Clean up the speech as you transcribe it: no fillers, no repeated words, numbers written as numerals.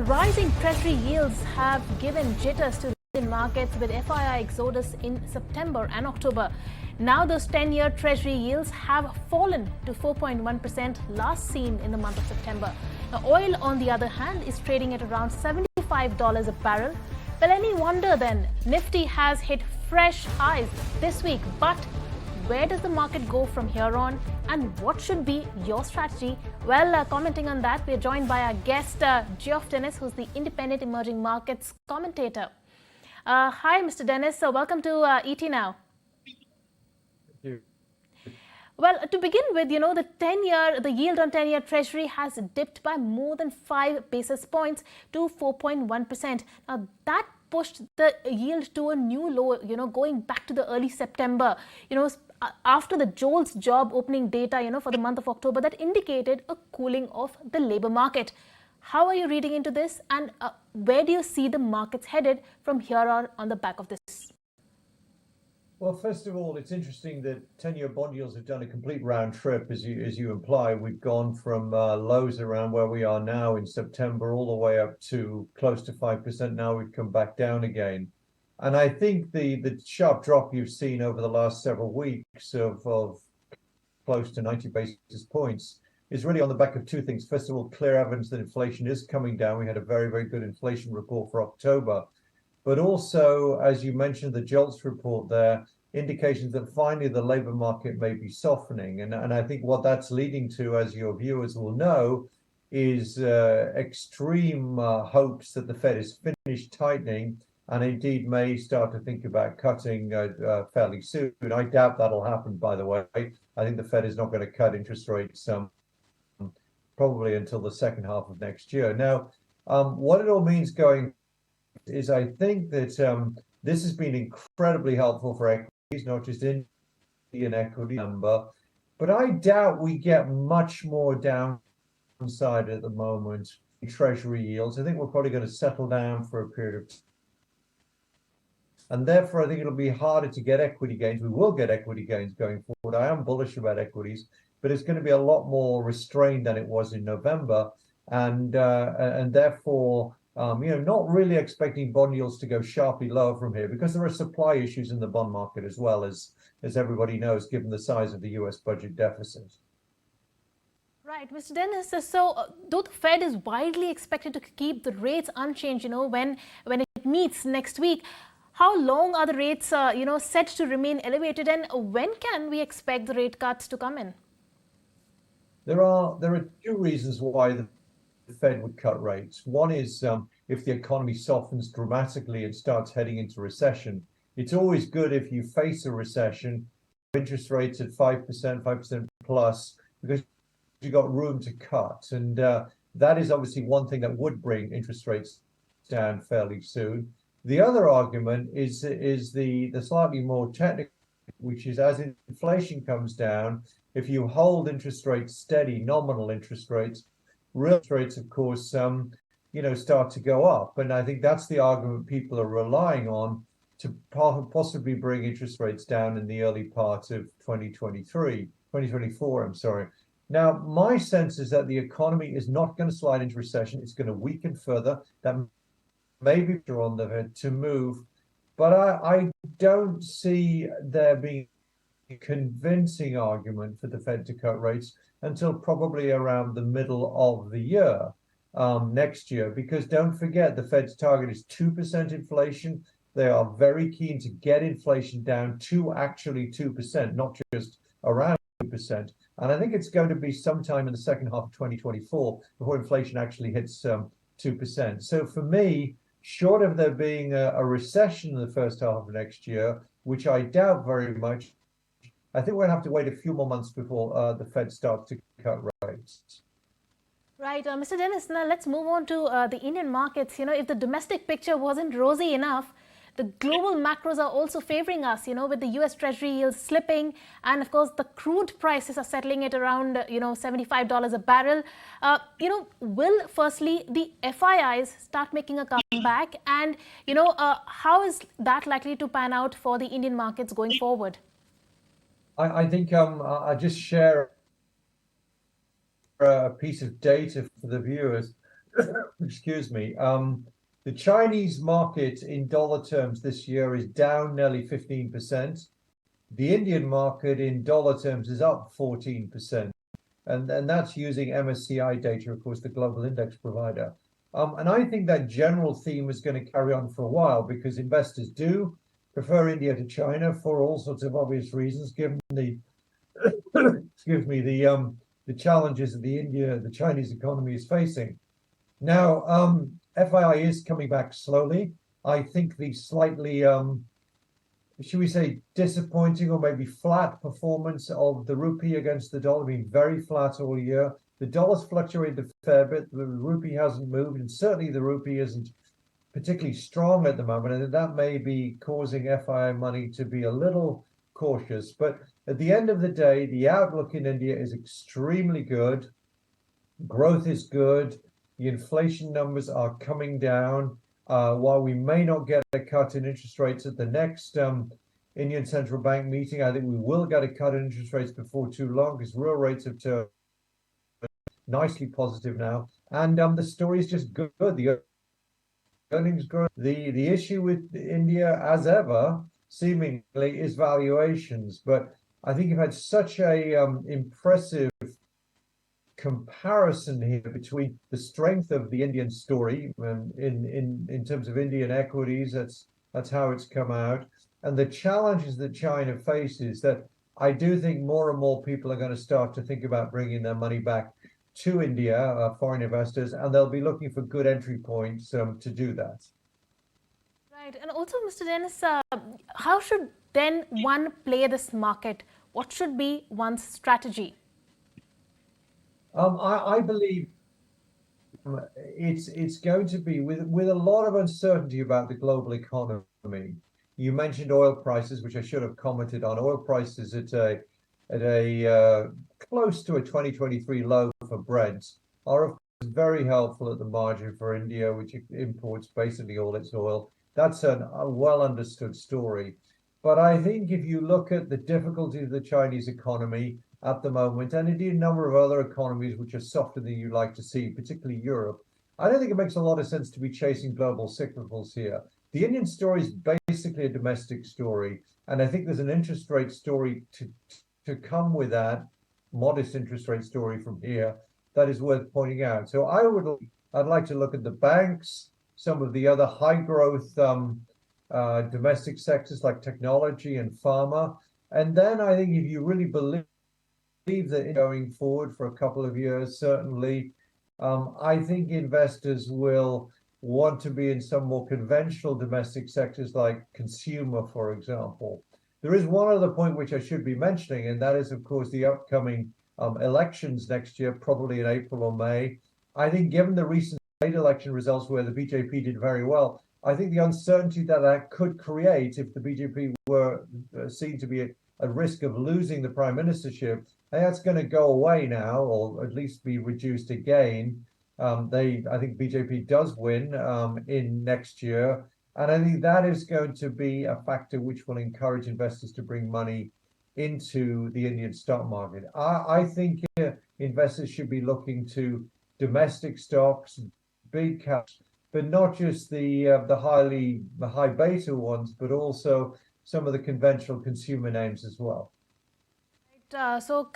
Rising Treasury yields have given jitters to Indian markets with FII exodus in September and October. Now those 10-year Treasury yields have fallen to 4.1% last seen in the month of September. Now, oil, on the other hand, is trading at around $75 a barrel. Well, any wonder then, Nifty has hit fresh highs this week. But where does the market go from here on, and what should be your strategy? Well, commenting on that, we are joined by our guest, Geoff Dennis, who's the independent Emerging Markets Commentator. Hi, Mr. Dennis. Welcome to ET Now. Thank you. Well, to begin with, the yield on 10-year Treasury has dipped by more than 5 basis points to 4.1%. Now, that pushed the yield to a new low, going back to the early September. After the JOLTS job opening data, for the month of October, that indicated a cooling of the labor market. How are you reading into this, and where do you see the markets headed from here on the back of this? Well, first of all, it's interesting that 10-year bond yields have done a complete round trip, as you imply. We've gone from lows around where we are now in September all the way up to close to 5%. Now we've come back down again. And I think the sharp drop you've seen over the last several weeks of close to 90 basis points is really on the back of two things. First of all, clear evidence that inflation is coming down. We had a very, very good inflation report for October. But also, as you mentioned, the JOLTS report there, indications that finally the labor market may be softening. And I think what that's leading to, as your viewers will know, is extreme hopes that the Fed is finished tightening and indeed may start to think about cutting fairly soon. I doubt that'll happen, by the way. I think the Fed is not going to cut interest rates probably until the second half of next year. Now, what it all means going is I think that this has been incredibly helpful for equities, not just Indian equity number, but I doubt we get much more downside at the moment in Treasury yields. I think we're probably going to settle down for a period of time. And therefore, I think it'll be harder to get equity gains. We will get equity gains going forward. I am bullish about equities, but it's going to be a lot more restrained than it was in November. And therefore, not really expecting bond yields to go sharply lower from here because there are supply issues in the bond market as well, as everybody knows, given the size of the US budget deficit. Right, Mr. Dennis. So, though the Fed is widely expected to keep the rates unchanged, when it meets next week, how long are the rates, set to remain elevated, and when can we expect the rate cuts to come in? There are two reasons why the Fed would cut rates. One is if the economy softens dramatically and starts heading into recession. It's always good if you face a recession, interest rates at 5% plus, because you've got room to cut. And that is obviously one thing that would bring interest rates down fairly soon. The other argument is the slightly more technical, which is as inflation comes down, if you hold interest rates steady, nominal interest rates, real interest rates, of course, start to go up. And I think that's the argument people are relying on to possibly bring interest rates down in the early part of 2024, I'm sorry. Now, my sense is that the economy is not going to slide into recession. It's going to weaken further. That may be on the Fed to move. But I don't see there being a convincing argument for the Fed to cut rates until probably around the middle of the year next year, because don't forget the Fed's target is 2% inflation. They are very keen to get inflation down to actually 2%, not just around 2%. And I think it's going to be sometime in the second half of 2024 before inflation actually hits 2%. So for me, short of there being a recession in the first half of next year, which I doubt very much, I think we're going to have to wait a few more months before the Fed starts to cut rates. Right. Mr. Dennis, now let's move on to the Indian markets. If the domestic picture wasn't rosy enough, the global macros are also favoring us, with the US Treasury yields slipping. And of course, the crude prices are settling at around, $75 a barrel. Will firstly the FIIs start making a comeback? And, how is that likely to pan out for the Indian markets going forward? I think I'll just share a piece of data for the viewers. excuse me, the Chinese market in dollar terms this year is down nearly 15%. The Indian market in dollar terms is up 14%. And that's using MSCI data, of course, the global index provider. And I think that general theme is going to carry on for a while because investors do prefer India to China for all sorts of obvious reasons, given the excuse me, the challenges that the Chinese economy is facing. Now, FII is coming back slowly. I think the slightly, should we say, disappointing or maybe flat performance of the rupee against the dollar, being very flat all year. The dollar's fluctuated a fair bit. The rupee hasn't moved, and certainly the rupee isn't particularly strong at the moment, and that may be causing FII money to be a little cautious. But at the end of the day, the outlook in India is extremely good. Growth is good. The inflation numbers are coming down. While we may not get a cut in interest rates at the next Indian Central Bank meeting, I think we will get a cut in interest rates before too long because real rates have turned nicely positive now. And the story is just good. The earnings growth. The issue with India, as ever, seemingly, is valuations. But I think you've had such a impressive comparison here between the strength of the Indian story in terms of Indian equities. That's how it's come out, and the challenges that China faces. That I do think more and more people are going to start to think about bringing their money back to India, foreign investors, and they'll be looking for good entry points to do that. Right, and also, Mr. Dennis, how should then one play this market? What should be one's strategy? I believe it's going to be with a lot of uncertainty about the global economy. You mentioned oil prices, which I should have commented on. Oil prices at a close to a 2023 low for Brent are of course very helpful at the margin for India, which imports basically all its oil. That's a well understood story. But I think if you look at the difficulty of the Chinese economy at the moment, and indeed a number of other economies which are softer than you like to see, particularly Europe, I don't think it makes a lot of sense to be chasing global cyclicals here. The Indian story is basically a domestic story, and I think there's an interest rate story to come with that, modest interest rate story from here, that is worth pointing out. So I'd like to look at the banks, some of the other high growth domestic sectors like technology and pharma. And then I think if you really believe that going forward for a couple of years, certainly, I think investors will want to be in some more conventional domestic sectors like consumer, for example. There is one other point which I should be mentioning, and that is, of course, the upcoming elections next year, probably in April or May. I think given the recent state election results where the BJP did very well, I think the uncertainty that could create if the BJP were seen to be at risk of losing the prime ministership, that's going to go away now, or at least be reduced again. I think BJP does win in next year, and I think that is going to be a factor which will encourage investors to bring money into the Indian stock market. I think investors should be looking to domestic stocks, big caps, but not just the high beta ones, but also some of the conventional consumer names as well. So